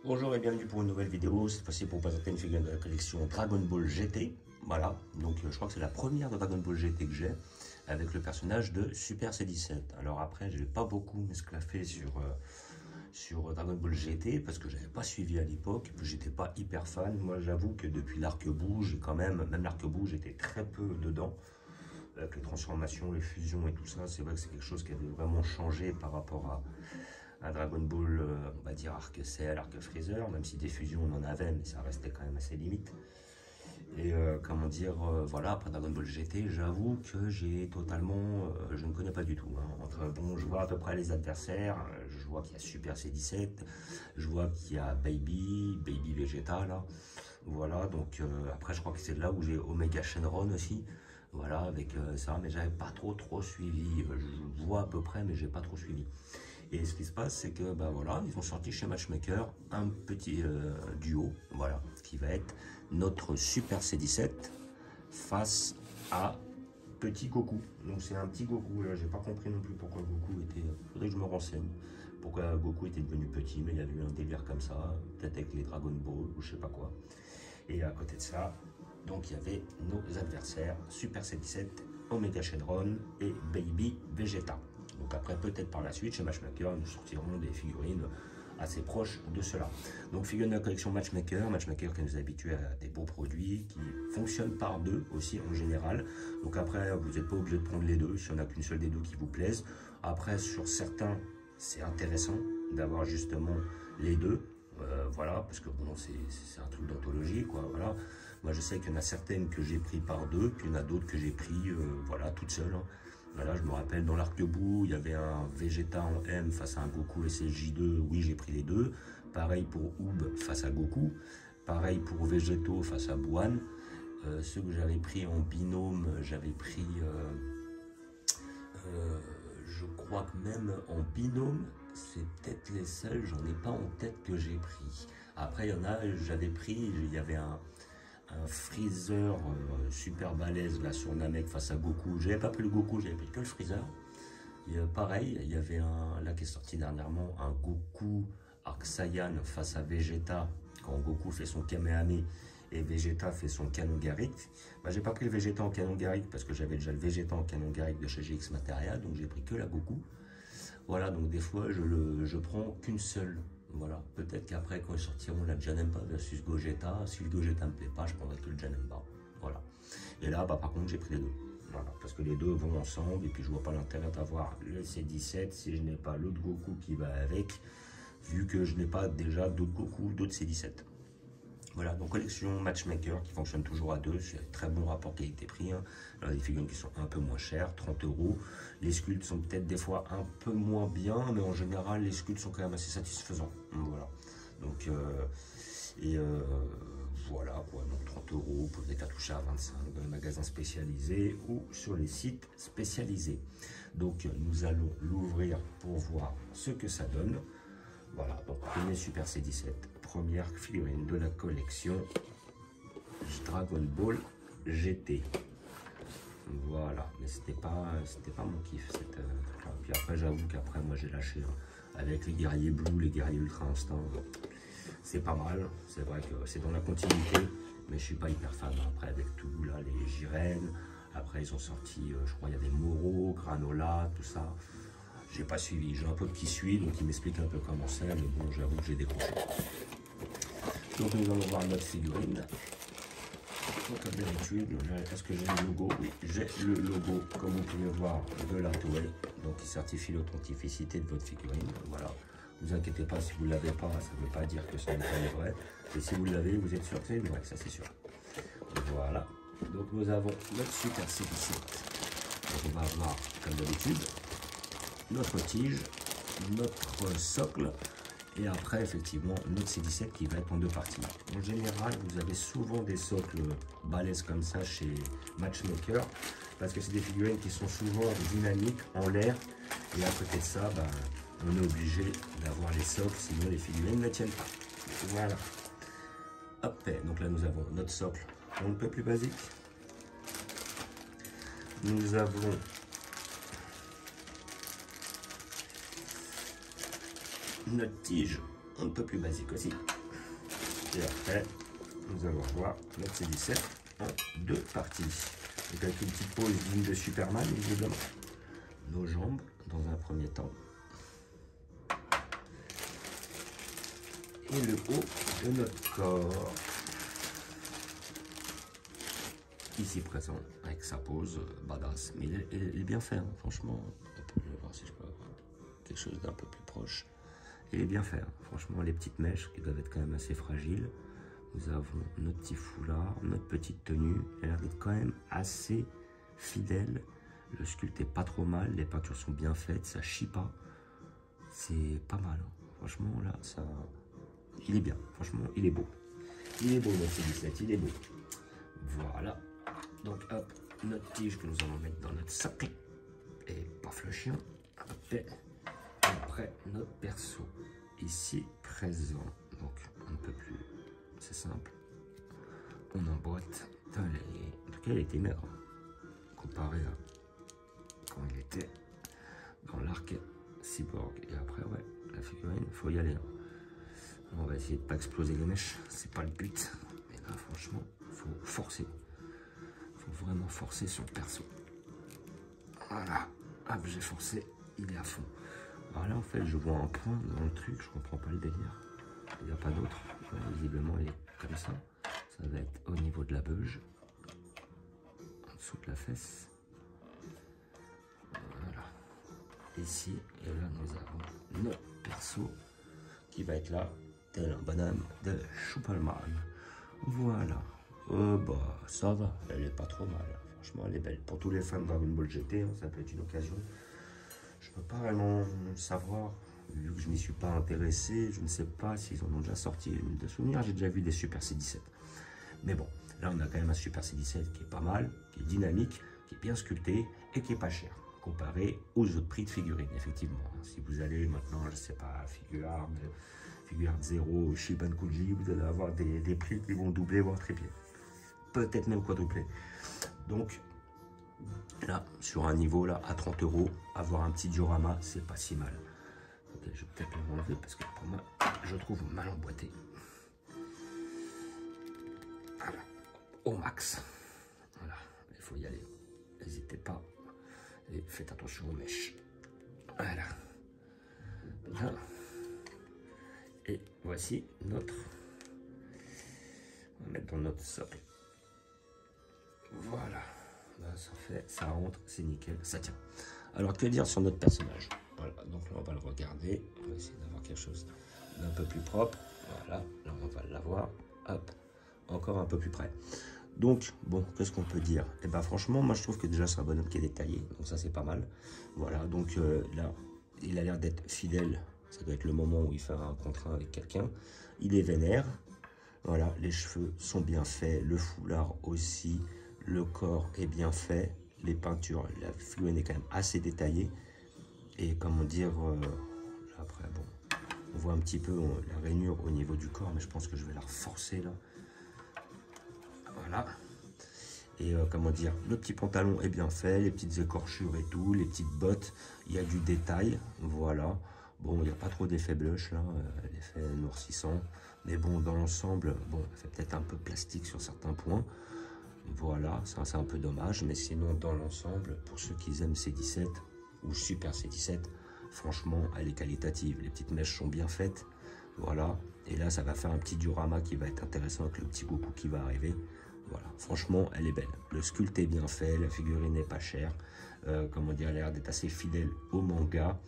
Bonjour et bienvenue pour une nouvelle vidéo, cette fois-ci pour vous présenter une figurine de la collection Dragon Ball GT. Voilà, donc je crois que c'est la première de Dragon Ball GT que j'ai, avec le personnage de Super C17. Alors après, je n'ai pas beaucoup m'esclaffé sur Dragon Ball GT, parce que je n'avais pas suivi à l'époque, j'étais pas hyper fan. Moi j'avoue que depuis l'Arc-Bout, j'ai quand même l'Arc-Bout, j'étais très peu dedans. Avec les transformations, les fusions et tout ça, c'est vrai que c'est quelque chose qui avait vraiment changé par rapport à Dragon Ball, on va dire Arc-Cell, Arc-Freezer, même si des fusions on en avait, mais ça restait quand même assez limite. Et comment dire, voilà, après Dragon Ball GT, j'avoue que j'ai totalement, je ne connais pas du tout. Hein. Bon, je vois à peu près les adversaires, je vois qu'il y a Super C17, je vois qu'il y a Baby Vegeta là, voilà, donc après je crois que c'est là où j'ai Omega Shenron aussi. Voilà, avec ça, mais j'avais pas trop suivi. Je vois à peu près, mais j'ai pas trop suivi. Et ce qui se passe, c'est que bah voilà, ils ont sorti chez Matchmaker un petit duo, voilà, qui va être notre Super C17 face à petit Goku. Donc c'est un petit Goku. Là, j'ai pas compris non plus pourquoi Goku était. Faudrait que je me renseigne. Pourquoi Goku était devenu petit, mais il y avait eu un délire comme ça, peut-être avec les Dragon Ball ou je sais pas quoi. Et à côté de ça, donc il y avait nos adversaires Super C17, Omega Shenron et Baby Vegeta. Donc après, peut-être par la suite, chez Matchmaker, nous sortirons des figurines assez proches de cela. Donc figurine de la collection Matchmaker qui nous habitue à des beaux produits, qui fonctionnent par deux aussi en général. Donc après, vous n'êtes pas obligé de prendre les deux, s'il n'y en a qu'une seule des deux qui vous plaise. Après, sur certains, c'est intéressant d'avoir justement les deux. Voilà, parce que bon, c'est un truc d'anthologie, quoi, voilà. Moi, je sais qu'il y en a certaines que j'ai pris par deux, puis il y en a d'autres que j'ai pris, voilà, toutes seules. Hein. Voilà, je me rappelle, dans l'Arc-Bout, il y avait un Vegeta en M face à un Goku SSJ2, oui, j'ai pris les deux. Pareil pour Oob face à Goku. Pareil pour Vegeto face à Buan. Ceux que j'avais pris en binôme, j'avais pris... je crois que même en binôme, c'est peut-être les seuls, j'en ai pas en tête que j'ai pris. Après, il y en a, j'avais pris, il y avait un Freezer super balèze là sur Namek face à Goku. J'avais pas pris le Goku, j'avais pris que le Freezer. Et, pareil, il y avait un là qui est sorti dernièrement, un Goku Arc Saiyan face à Vegeta, quand Goku fait son Kamehameha et Vegeta fait son canon Garrick. Bah, j'ai pas pris le Vegeta en canon Garrick parce que j'avais déjà le Vegeta en canon Garrick de chez GX Material, donc j'ai pris que la Goku. Voilà, donc des fois je prends qu'une seule. Voilà, peut-être qu'après quand ils sortiront la Janemba versus Gogeta, si le Gogeta me plaît pas, je prendrai que le Janemba. Voilà. Et là, bah, par contre, j'ai pris les deux. Voilà, parce que les deux vont ensemble et puis je vois pas l'intérêt d'avoir le C17 si je n'ai pas l'autre Goku qui va avec, vu que je n'ai pas déjà d'autres Goku, d'autres C17. Voilà, donc collection Matchmaker qui fonctionne toujours à deux, c'est un très bon rapport qualité-prix. Hein. Alors, des figurines qui sont un peu moins chères, 30 €. Les sculpts sont peut-être des fois un peu moins bien, mais en général, les sculpts sont quand même assez satisfaisants. Voilà, donc, voilà, quoi. Donc 30 €, vous pouvez cartoucher à 25 dans les magasins spécialisés ou sur les sites spécialisés. Donc, nous allons l'ouvrir pour voir ce que ça donne. Voilà, donc premier Super C17, première figurine de la collection Dragon Ball GT. Voilà, mais c'était pas mon kiff. Puis après, j'avoue qu'après, moi j'ai lâché hein, avec les guerriers Blue, les guerriers Ultra Instinct. C'est pas mal, c'est vrai que c'est dans la continuité, mais je suis pas hyper fan. Après, avec tout là, les Jiren, après ils ont sorti, je crois, il y avait Moro, Granola, tout ça. J'ai pas suivi, j'ai un pote qui suit, donc il m'explique un peu comment c'est, mais bon, j'avoue que j'ai décroché. Donc nous allons voir notre figurine. Donc comme d'habitude, est-ce que j'ai le logo? Oui, j'ai le logo, comme vous pouvez voir, de la Toei, donc il certifie l'authenticité de votre figurine. Voilà, ne vous inquiétez pas, si vous ne l'avez pas, ça ne veut pas dire que ça n'est pas le vrai. Et si vous l'avez, vous êtes sûr que c'est vrai, ça c'est sûr. Voilà, donc nous avons notre Super C17. Donc on va avoir, comme d'habitude, notre tige, notre socle et après effectivement notre C17 qui va être en deux parties. En général, vous avez souvent des socles balèzes comme ça chez Matchmaker parce que c'est des figurines qui sont souvent dynamiques en l'air et à côté de ça, bah, on est obligé d'avoir les socles sinon les figurines ne tiennent pas. Voilà. Hop, donc là nous avons notre socle on ne peut plus basique. Nous avons notre tige on ne peut plus basique aussi. Et après, nous allons voir notre C17 en 2 parties. Donc avec une petite pause digne de Superman, évidemment. Nos jambes, dans un premier temps. Et le haut de notre corps. Ici présent, avec sa pose badass. Mais il est bien fait, hein, franchement. Je vais voir si je peux avoir quelque chose d'un peu plus proche. Il est bien fait, hein. Franchement, les petites mèches qui doivent être quand même assez fragiles. Nous avons notre petit foulard, notre petite tenue. Elle a l'air d'être quand même assez fidèle. Le sculpte est pas trop mal, les peintures sont bien faites, ça chie pas. C'est pas mal, hein. Franchement, là, ça... Il est bien, franchement, il est beau. Il est beau, notre C17, il est beau. Voilà. Donc, hop, notre tige que nous allons mettre dans notre sac. Et paf le chien. Et après, notre perso, ici, présent. Donc, on ne peut plus... C'est simple. On emboîte. En tout cas, il était maigre. Comparé à quand il était dans l'arc cyborg. Et après, ouais, la figurine, il faut y aller. On va essayer de ne pas exploser les mèches. C'est pas le but. Mais là, franchement, il faut forcer. Il faut vraiment forcer sur le perso. Voilà. Hop, j'ai forcé. Il est à fond. Alors là, en fait, je vois un point dans le truc. Je comprends pas le délire. Il n'y a pas d'autre. Visiblement, il est comme ça. Ça va être au niveau de la beuge. En dessous de la fesse. Voilà. Ici. Et là, nous avons notre perso qui va être là. Tel un bonhomme de Superman. Voilà. Bah, ça va. Elle est pas trop mal. Franchement, elle est belle. Pour tous les fans de Dragon Ball GT, hein, ça peut être une occasion. Je peux pas vraiment savoir. Vu que je m'y suis pas intéressé, je ne sais pas s'ils en ont déjà sorti de souvenirs. J'ai déjà vu des Super C17. Mais bon, là on a quand même un Super C17 qui est pas mal, qui est dynamique, qui est bien sculpté et qui est pas cher, comparé aux autres prix de figurines, effectivement. Si vous allez maintenant, je sais pas, Figure 0, Shiban Kuji, vous allez avoir des prix qui vont doubler, voire tripler. Peut-être même quadrupler. Donc, là, sur un niveau là, à 30 €, avoir un petit diorama, c'est pas si mal. Okay, je vais peut-être l'enlever parce que pour moi, je trouve mal emboîté. Voilà, au max. Voilà, il faut y aller. N'hésitez pas et faites attention aux mèches. Voilà. Là. Et voici notre... On va mettre dans notre socle. Voilà. Là, ça fait, ça rentre, c'est nickel, ça tient. Alors, que dire sur notre personnage? Voilà, donc là, on va le regarder. On va essayer d'avoir quelque chose d'un peu plus propre. Voilà, là, on va l'avoir. Hop, encore un peu plus près. Donc, bon, qu'est-ce qu'on peut dire? Eh ben, franchement, moi, je trouve que déjà, c'est un bonhomme qui est détaillé. Donc, ça, c'est pas mal. Voilà, donc là, il a l'air d'être fidèle. Ça doit être le moment où il fait un contrat avec quelqu'un. Il est vénère. Voilà, les cheveux sont bien faits. Le foulard aussi. Le corps est bien fait. Les peintures, la figurine est quand même assez détaillée. Et comment dire, après, bon, on voit un petit peu la rainure au niveau du corps, mais je pense que je vais la reforcer là. Voilà. Et comment dire, le petit pantalon est bien fait, les petites écorchures et tout, les petites bottes, il y a du détail, voilà. Bon, il n'y a pas trop d'effet blush là, l'effet noircissant. Mais bon, dans l'ensemble, bon, ça fait peut-être un peu plastique sur certains points. Voilà, ça c'est un peu dommage, mais sinon dans l'ensemble, pour ceux qui aiment C17 ou Super C17, franchement elle est qualitative, les petites mèches sont bien faites, voilà, et là ça va faire un petit diorama qui va être intéressant avec le petit Goku qui va arriver, voilà, franchement elle est belle, le sculpte est bien fait, la figurine n'est pas chère, comment dire, elle a l'air d'être assez fidèle au manga,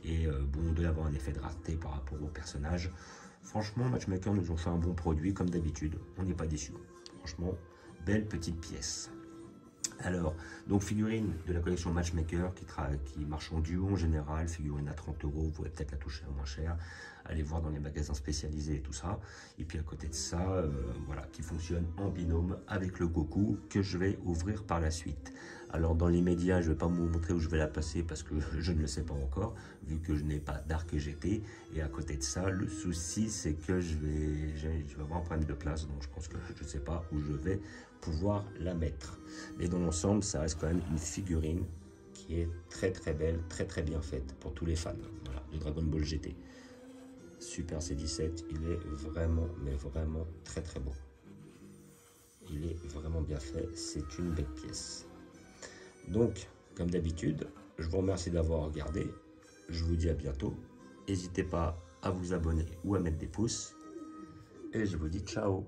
et bon, on doit avoir un effet de rareté par rapport au personnage. Franchement, Matchmaker nous ont fait un bon produit comme d'habitude, on n'est pas déçus, franchement. Belle petite pièce. Alors, donc figurine de la collection Matchmaker qui marche en duo en général, figurine à 30 €, vous pouvez peut-être la toucher à moins cher, allez voir dans les magasins spécialisés et tout ça. Et puis à côté de ça, voilà, qui fonctionne en binôme avec le Goku que je vais ouvrir par la suite. Alors dans l'immédiat, je ne vais pas vous montrer où je vais la placer parce que je ne le sais pas encore, vu que je n'ai pas d'arc GT. Et à côté de ça, le souci c'est que je vais avoir un problème de place, donc je pense que je ne sais pas où je vais pouvoir la mettre. Mais dans l'ensemble, ça reste quand même une figurine qui est très très belle, très très bien faite pour tous les fans, voilà, de Dragon Ball GT. Super C17, il est vraiment, mais vraiment très très beau. Il est vraiment bien fait, c'est une belle pièce. Donc, comme d'habitude, je vous remercie d'avoir regardé. Je vous dis à bientôt. N'hésitez pas à vous abonner ou à mettre des pouces. Et je vous dis ciao.